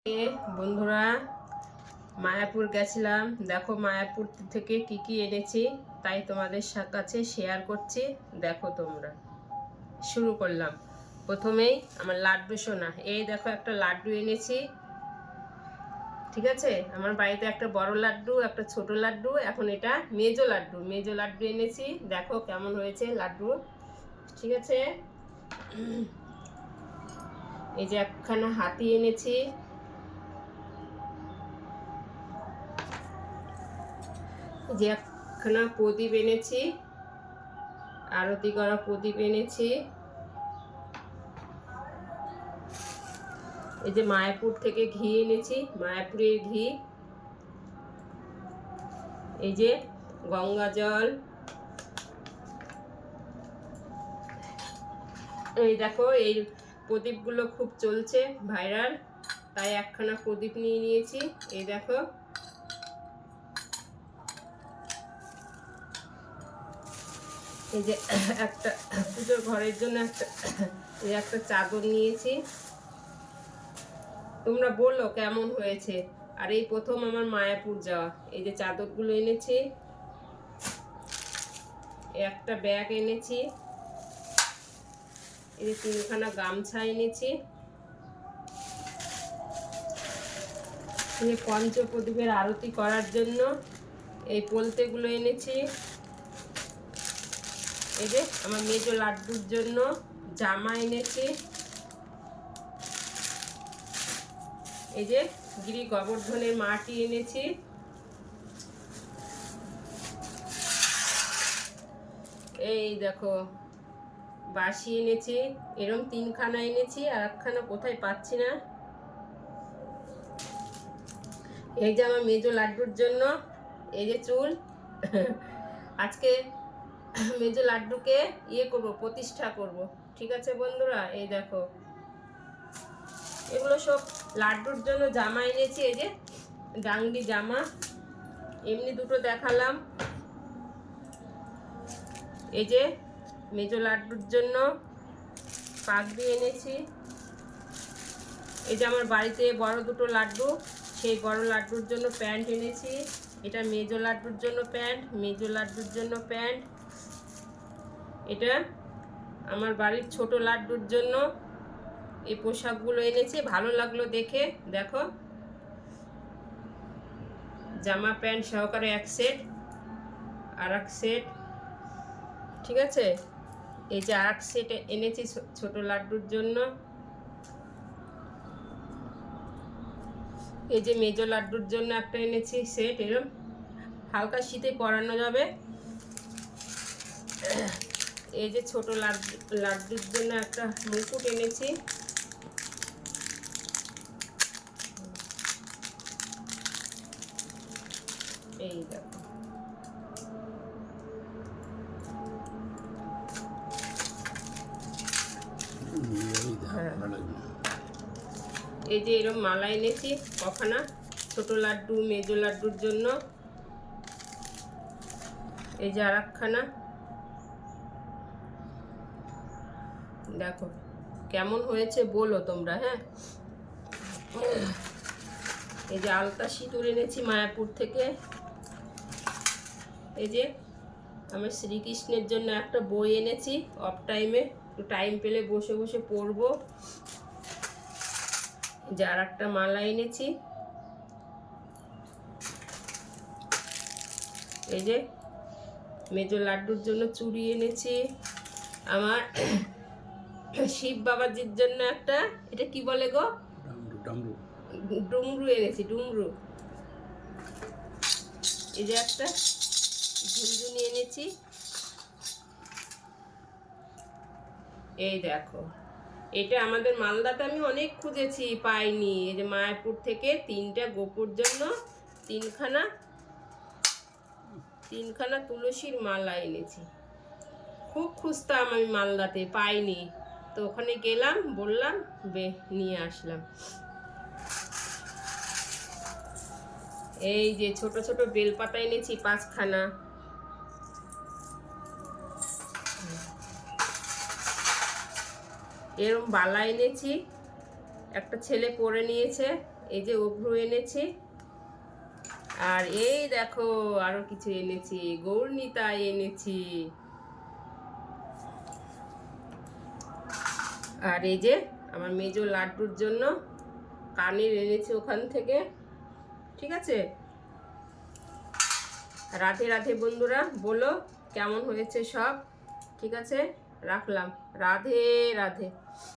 বন্ধুরা, মায়াপুর গেছিলাম। দেখো মায়াপুর থেকে কি কি এনেছি তাই তোমাদের কাছে শেয়ার করছি। দেখো তোমরা, শুরু করলাম। প্রথমেই আমার লাড্ডু সোনা, এই দেখো একটা লাড্ডু এনেছি। ঠিক আছে, আমার বাড়িতে একটা বড় লাড্ডু, একটা ছোট লাড্ডু, এখন এটা মেজো লাড্ডু এনেছি। দেখো কেমন হয়েছে লাড্ডু। ঠিক আছে, এই যে একখানা হাতি এনেছি। যে একখানা প্রদীপ এনেছি, আরতি করা প্রদীপ এনেছি। এই যে মায়াপুর থেকে ঘি এনেছি, মায়াপুরের ঘি। এই যে গঙ্গা জল। এই দেখো, এই প্রদীপগুলো খুব চলছে, ভাইরাল, তাই একখানা প্রদীপ নিয়ে নিয়েছি। এই দেখো, এই যে একটা পুজোর ঘরের জন্য একটা চাদর নিয়েছি। তোমরা বললো কেমন হয়েছে। আর এই প্রথম আমার মায়াপুর যাওয়া। এই যে চাদরগুলো এনেছি, একটা ব্যাগ এনেছি, এই যে 3খানা গামছা এনেছি, এই পঞ্চপ্রদীপের আরতি করার জন্য এই পলতেগুলো এনেছি। এই যে আমার মেজো লাড্ডুর জন্য জামা এনেছি। এই যে গিরি গোবর্ধনের মাটি এনেছি। এই দেখো বাঁশি এনেছি, এরকম 3খানা এনেছি, আর একখানা কোথায় পাচ্ছি না। এই যে আমার মেজো লাড্ডুর জন্য এই যে চুল। আজকে মেজো লাড্ডুকে করব, প্রতিষ্ঠা করব। ঠিক আছে বন্ধুরা, এই দেখো এগুলো সব লাড্ডুর জন্য জামা এনেছি। এই যে ডাংরি জামা, এমনি দুটো দেখালাম। এই যে মেজো লাড্ডুর জন্য পাগড়ি এনেছি। এই যে আমার বাড়িতে বড় দুটো লাড্ডু, সেই বড় লাড্ডুর জন্য প্যান্ট এনেছি। এটা মেজো লাড্ডুর জন্য প্যান্ট, মেজো লাড্ডুর জন্য প্যান্ট। এটা আমার বাড়ির ছোট লাড্ডুর জন্য এই পোশাকগুলো এনেছি, ভালো লাগলো দেখে। দেখো জামা প্যান্ট সহকারে এক সেট, আর এক সেট। ঠিক আছে, এই যে আর এক সেট এনেছি ছোট লাড্ডুর জন্য। এই যে মেজো লাড্ডুর জন্য একটা এনেছি সেট, এরকম হালকা শীতে পরানো যাবে। এই যে ছোট লাড্ডুর জন্য একটা মুকুট এনেছি। এই দেখো, এই যে এরকম মালা এনেছি কখানা, ছোট লাড্ডু মেজো লাড্ডুর জন্য। এই যে আর একখানা। দেখো কেমন হয়েছে বলো তোমরা। হ্যাঁ, এই যে আলতা সিঁদুর এনেছি মায়াপুর থেকে। এই যে আমার শ্রীকৃষ্ণের জন্য একটা বই এনেছি, অফ টাইমে একটু টাইম পেলে বসে বসে পড়বো। যে আর একটা মালা এনেছি। এই যে মেজো লাড্ডুর জন্য চুড়ি এনেছি। আমার শিব বাবাজির জন্য একটা, এটা কি বলে গো, ডুমরু এনেছি, ডুমরু। এই যে একটা ঝুনঝুনি এনেছি। এই দেখো, এটা আমাদের মালদাতে আমি অনেক খুঁজেছি, পাইনি। এই যে মায়াপুর থেকে 3টা গোপুর জন্য 3খানা তুলসীর মালা এনেছি। খুব খুঁজতাম আমি মালদাতে, পাইনি, তো ওখানে গেলাম, বললাম, নিয়ে আসলাম। এই যে ছোট ছোট বেলপাতা এনেছি 5খানা। এরকম বালা এনেছি, একটা ছেলে পরে নিয়েছে। এই যে অভ্র এনেছি, আর এই দেখো আরো কিছু এনেছি, গৌরনীতা এনেছি, আর এই যে আমার মেজো লাড্ডুর জন্য কানের এনেছি ওখান থেকে। ঠিক আছে, রাধে রাধে বন্ধুরা, বলো কেমন হয়েছে সব। ঠিক আছে, রাখলাম। রাধে রাধে।